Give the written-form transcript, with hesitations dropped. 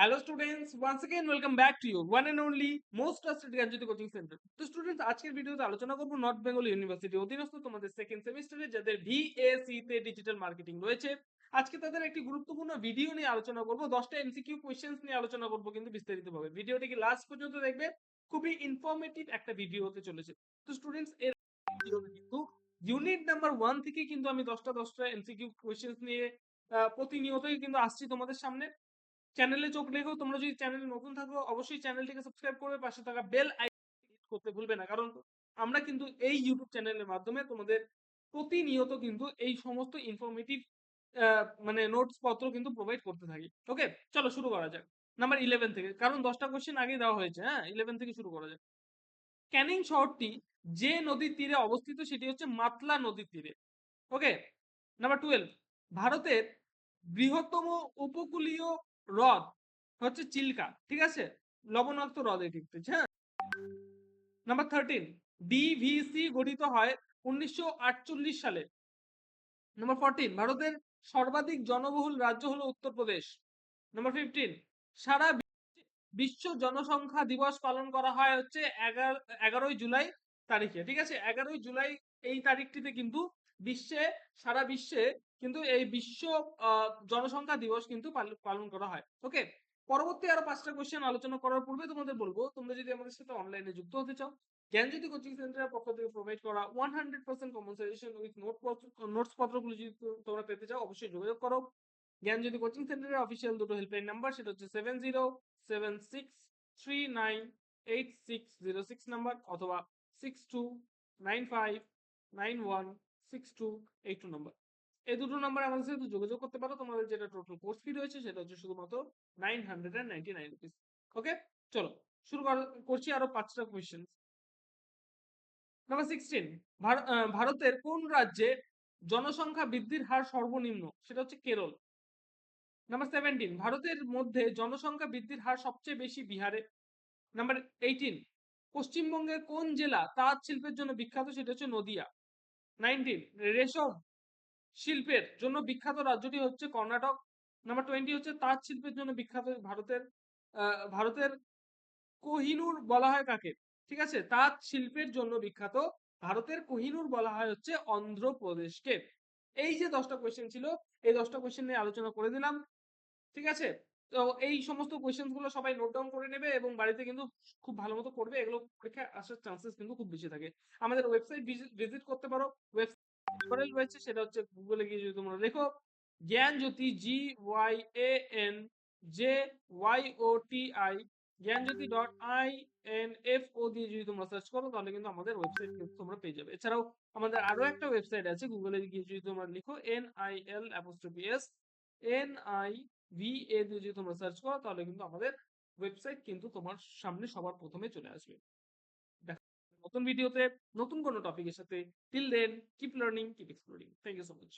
Hello students, once again welcome back to your one and only most trusted Gyanjyoti coaching centre. তো students আজকের ভিডিওতে আলোচনা করব north Bengal university অধীনস্থ তোমাদের সেকেন্ড সেমিস্টারে যাদের ভিএসি তে ডিজিটাল মার্কেটিং রয়েছে। আজকে তাদের একটি গুরুত্বপূর্ণ ভিডিও নিয়ে আলোচনা করব, 10টা এমসিকিউ কোশ্চেন্স নিয়ে আলোচনা করব কিন্তু বিস্তারিতভাবে। ভিডিওটিকে লাস্ট পর্যন্ত দেখবে, খুবই ইনফরমেটিভ একটা ভিডিও হতে চলেছে। তো স্টুডেন্টস এর ভিডিওতে কিন্তু ইউনিট নাম্বার 1 থেকে কিন্তু আমি 10টা এমসিকিউ কোশ্চেন্স নিয়ে প্রতিনিয়তই কিন্তু আসছি তোমাদের সামনে। চ্যানেলে চোখ রেখো। তোমরা যদি চ্যানেলে নতুন থাকো অবশ্যই চ্যানেলটিকে সাবস্ক্রাইব করবে, পাশে থাকা বেল আইকন ক্লিক করতে ভুলবে না, কারণ আমরা কিন্তু এই ইউটিউব চ্যানেলের মাধ্যমে তোমাদের প্রতিনিয়ত কিন্তু এই সমস্ত ইনফরমেটিভ মানে নোটস পত্র কিন্তু প্রোভাইড করতে থাকি। ওকে, চলো শুরু করা যাক নাম্বার 11 থেকে, কারণ 10টা কোশ্চেন আগে দেওয়া হয়েছে। হ্যাঁ, 11 থেকে শুরু করা যাক। ক্যানিং শহরটি যে নদীর তীরে অবস্থিত সেটি হচ্ছে মাতলা নদীর তীরে। ওকে, নাম্বার 12, ভারতের বৃহত্তম উপকূলীয় হ্রদ হচ্ছে চিল্কা, ঠিক আছে, লবণাক্ত হ্রদ এটি। হ্যাঁ, নাম্বার 13, ডিভিসি গঠিত হয় 1948 সালে। নাম্বার 14, ভারতের সর্বাধিক জনবহুল রাজ্য হলো উত্তরপ্রদেশ। নাম্বার 15, সারা বিশ্ব জনসংখ্যা দিবস পালন করা হয় হচ্ছে 11ই জুলাই তারিখে, ঠিক আছে। 11ই জুলাই এই তারিখটিতে কিন্তু বিশ্বে, সারা বিশ্বে কিন্তু এই বিশ্ব জনসংখ্যা দিবস কিন্তু পালন করা হয়। ওকে, পরবর্তী আরো 5টা কোশ্চেন আলোচনা করার পূর্বে তোমাদের বলবো, তোমরা যদি আমাদের সাথে অনলাইনে যুক্ত হতে চাও, জ্ঞানজ্যোতি কোচিং সেন্টারের পক্ষ থেকে প্রোভাইড করা 100% কমন সাজেশন উইথ নোটস পত্রগুলো যদি তোমরা পেতে চাও অবশ্যই যোগাযোগ করো। জ্ঞানজ্যোতি কোচিং সেন্টারের অফিসিয়াল দুটো হেল্পলাইন নাম্বার, সেটা হচ্ছে 7076398606 নাম্বার অথবা 6295916282 নাম্বার। এই দুটো নাম্বার আমাদের সাথে যোগাযোগ করতে পারো। তোমাদের যেটা টোটাল কোর্স ফি রয়েছে সেটা হচ্ছে শুধুমাত্র 999 রুপিস। ওকে, চলো শুরু করছি আরো 5টা কোয়েশ্চেন। নাম্বার 16, ভারতের কোন রাজ্যে জনসংখ্যা বৃদ্ধির হার সর্বনিম্ন? সেটা হচ্ছে কেরল। নাম্বার 17, ভারতের মধ্যে জনসংখ্যা বৃদ্ধির হার সবচেয়ে বেশি বিহারে। নাম্বার 18, পশ্চিমবঙ্গের কোন জেলা তাঁত শিল্পের জন্য বিখ্যাত? সেটা হচ্ছে নদিয়া। 19, রেশম শিল্পের জন্য বিখ্যাত রাজ্যটি হচ্ছে কর্ণাটক। নাম্বার 20 হচ্ছে তাঁত শিল্পের জন্য বিখ্যাত ভারতের কোহিনূর বলা হয় কাকে? ঠিক আছে, তাঁত শিল্পের জন্য বিখ্যাত ভারতের কোহিনূর বলা হয় হচ্ছে অন্ধ্রপ্রদেশকে। এই যে 10টা কোয়েশ্চেন ছিল, এই 10টা কোয়েশ্চেন নিয়ে আলোচনা করে দিলাম, ঠিক আছে। তো এই সমস্ত কোয়েশ্চেন গুলো সবাই নোট ডাউন করে নেবে এবং বাড়িতে কিন্তু খুব ভালো মতো করবে, এগুলো পরীক্ষায় আসার চান্সেস কিন্তু খুব বেশি থাকে। আমাদের ওয়েবসাইট ভিজিট করতে পারো, ওয়েবসাইট ইউআরএল রয়েছে, সেটা হচ্ছে গুগলে গিয়ে যদি তোমরা লেখো জ্ঞানজ্যোতি GYANJYOTI জ্ঞানজ্যোতি.info দিয়ে যদি তোমরা সার্চ করো তাহলে কিন্তু আমাদের ওয়েবসাইট কিন্তু তোমরা পেয়ে যাবে। এছাড়াও আমাদের আরো একটা ওয়েবসাইট আছে, গুগলে গিয়ে যদি তোমরা লিখো NIL_NIVA দিয়ে যদি তোমরা সার্চ করো তাহলে কিন্তু আমাদের ওয়েবসাইট কিন্তু তোমার সামনে সবার প্রথমে চলে আসবে। দেখা হবে নতুন ভিডিওতে নতুন কোনো টপিকের সাথে। Till then keep learning, keep exploring. Thank you so much.